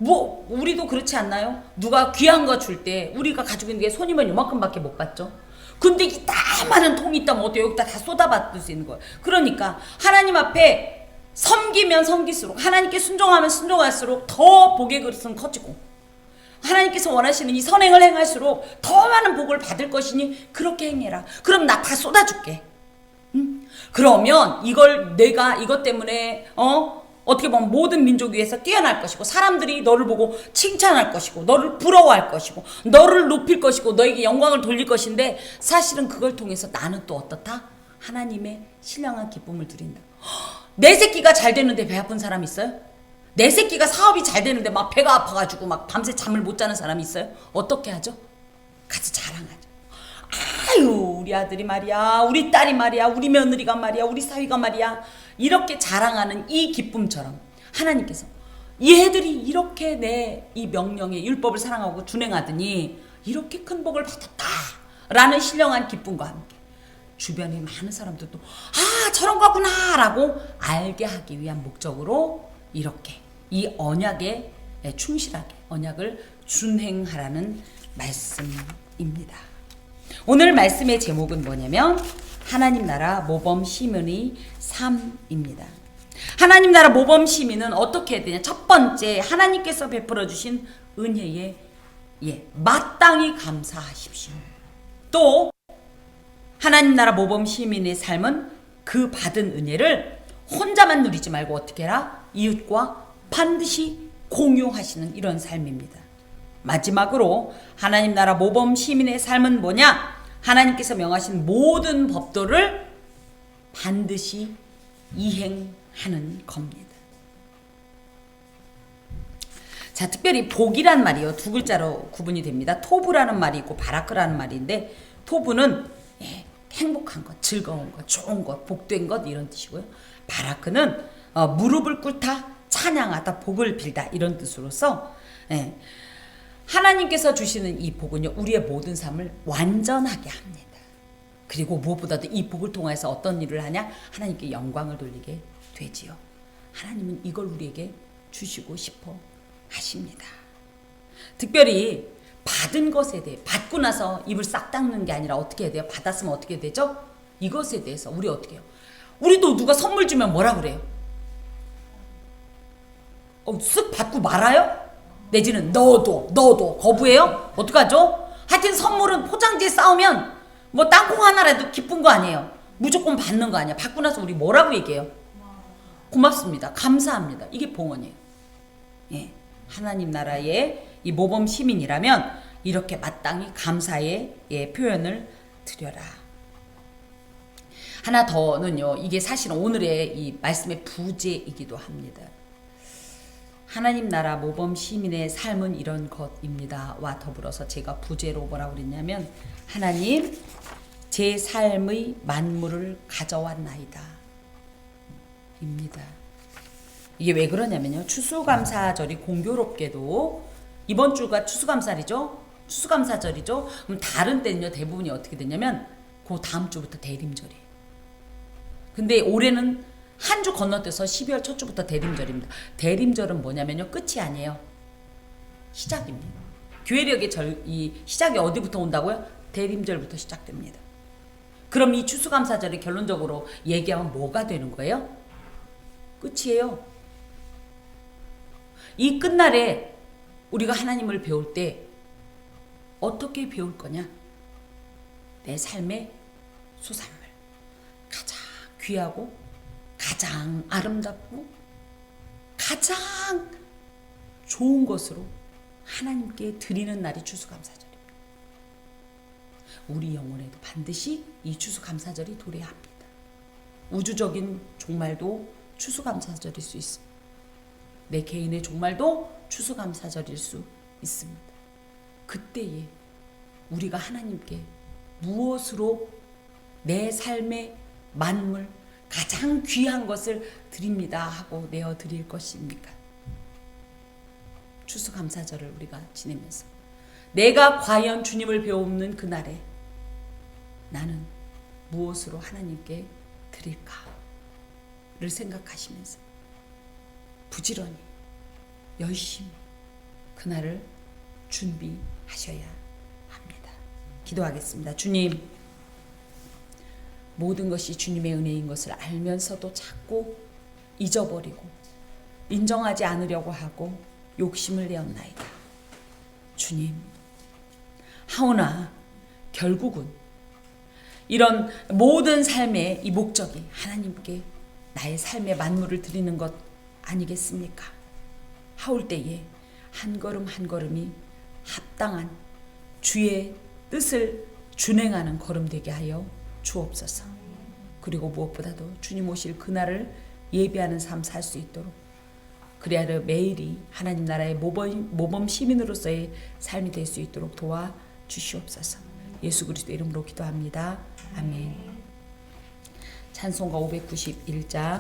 A: 우리도 그렇지 않나요? 누가 귀한 거 줄 때 우리가 가지고 있는 게 손이면 요만큼밖에 못 받죠. 근데 이 다 많은 통이 있다면 어때요? 여기다 다 쏟아받을 수 있는 거예요. 그러니까 하나님 앞에 섬기면 섬길수록, 하나님께 순종하면 순종할수록 더 복의 그릇은 커지고, 하나님께서 원하시는 이 선행을 행할수록 더 많은 복을 받을 것이니 그렇게 행해라. 그럼 나 다 쏟아줄게. 그러면 내가 이것 때문에 어떻게 보면 모든 민족 위에서 뛰어날 것이고, 사람들이 너를 보고 칭찬할 것이고, 너를 부러워할 것이고, 너를 높일 것이고, 너에게 영광을 돌릴 것인데, 사실은 그걸 통해서 나는 또 어떻다? 하나님의 신령한 기쁨을 드린다. 내 새끼가 잘 되는데 배 아픈 사람 있어요? 내 새끼가 사업이 잘 되는데 막 배가 아파가지고 막 밤새 잠을 못 자는 사람 있어요? 어떻게 하죠? 가서 자랑하죠. 아유, 우리 아들이 말이야, 우리 딸이 말이야, 우리 며느리가 말이야, 우리 사위가 말이야, 이렇게 자랑하는 이 기쁨처럼 하나님께서 얘들이 이렇게 내 이 명령의 율법을 사랑하고 준행하더니 이렇게 큰 복을 받았다 라는 신령한 기쁨과 함께 주변에 많은 사람들도 아, 저런 거구나 라고 알게 하기 위한 목적으로 이렇게 이 언약에 충실하게 언약을 준행하라는 말씀입니다. 오늘 말씀의 제목은 뭐냐면 하나님 나라 모범 시민의 삶입니다. 하나님 나라 모범 시민은 어떻게 해야 되냐? 첫 번째, 하나님께서 베풀어 주신 은혜에 마땅히 감사하십시오. 또 하나님 나라 모범 시민의 삶은 그 받은 은혜를 혼자만 누리지 말고 어떻게 해라? 이웃과 반드시 공유하시는 이런 삶입니다. 마지막으로 하나님 나라 모범 시민의 삶은 뭐냐? 하나님께서 명하신 모든 법도를 반드시 이행하는 겁니다. 자, 특별히 복이란 말이요, 두 글자로 구분이 됩니다. 토부라는 말이 있고 바라크라는 말인데, 토부는 행복한 것, 즐거운 것, 좋은 것, 복된 것 이런 뜻이고요. 바라크는 무릎을 꿇다, 찬양하다, 복을 빌다 이런 뜻으로서 하나님께서 주시는 이 복은요, 우리의 모든 삶을 완전하게 합니다. 그리고 무엇보다도 이 복을 통해서 어떤 일을 하냐? 하나님께 영광을 돌리게 되지요. 하나님은 이걸 우리에게 주시고 싶어 하십니다. 특별히 받은 것에 대해, 받고 나서 입을 싹 닦는 게 아니라 어떻게 해야 돼요? 받았으면 어떻게 되죠? 이것에 대해서 우리 어떻게 해요? 우리도 누가 선물 주면 뭐라 그래요? 쓱 받고 말아요? 내지는 너도 거부해요? 어떡하죠? 하여튼 선물은 포장지에 싸우면 뭐 땅콩 하나라도 기쁜 거 아니에요. 무조건 받는 거 아니야. 받고 나서 우리 뭐라고 얘기해요? 고맙습니다. 감사합니다. 이게 봉헌이에요. 하나님 나라의 이 모범 시민이라면 이렇게 마땅히 감사의 표현을 드려라. 하나 더는요, 이게 사실은 오늘의 이 말씀의 부제이기도 합니다. 하나님 나라 모범 시민의 삶은 이런 것입니다. 와 더불어서 제가 부제로 뭐라고 그랬냐면, 하나님 제 삶의 만물을 가져왔나이다 입니다. 이게 왜 그러냐면요, 추수감사절이 공교롭게도 이번 주가 추수감사절이죠. 그럼 다른 때는요, 대부분이 어떻게 되냐면 그 다음 주부터 대림절이에요. 근데 올해는 한 주 건너뛰어서 12월 첫 주부터 대림절입니다. 대림절은 뭐냐면요, 끝이 아니에요. 시작입니다. 교회력의 이 시작이 어디부터 온다고요? 대림절부터 시작됩니다. 그럼 이 추수감사절이 결론적으로 얘기하면 뭐가 되는 거예요? 끝이에요. 이 끝날에 우리가 하나님을 배울 때 어떻게 배울 거냐? 내 삶의 수산물, 가장 귀하고 가장 아름답고 가장 좋은 것으로 하나님께 드리는 날이 추수감사절입니다. 우리 영혼에도 반드시 이 추수감사절이 도래야 합니다. 우주적인 종말도 추수감사절일 수 있습니다. 내 개인의 종말도 추수감사절일 수 있습니다. 그때에 우리가 하나님께 무엇으로 내 삶의 만물, 가장 귀한 것을 드립니다 하고 내어 드릴 것입니까? 추수감사절을 우리가 지내면서 내가 과연 주님을 배우는 그날에 나는 무엇으로 하나님께 드릴까를 생각하시면서 부지런히 열심히 그날을 준비하셔야 합니다. 기도하겠습니다. 주님, 모든 것이 주님의 은혜인 것을 알면서도 자꾸 잊어버리고 인정하지 않으려고 하고 욕심을 내었나이다. 주님, 하오나 결국은 이런 모든 삶의 이 목적이 하나님께 나의 삶의 만물을 드리는 것 아니겠습니까? 하올 때에 한 걸음 한 걸음이 합당한 주의 뜻을 준행하는 걸음 되게 하여 주옵소서. 그리고 무엇보다도 주님 오실 그날을 예비하는 삶 살 수 있도록, 그래야 매일이 하나님 나라의 모범 시민으로서의 삶이 될 수 있도록 도와 주시옵소서. 예수 그리스도 이름으로 기도합니다. 아멘. 찬송가 591장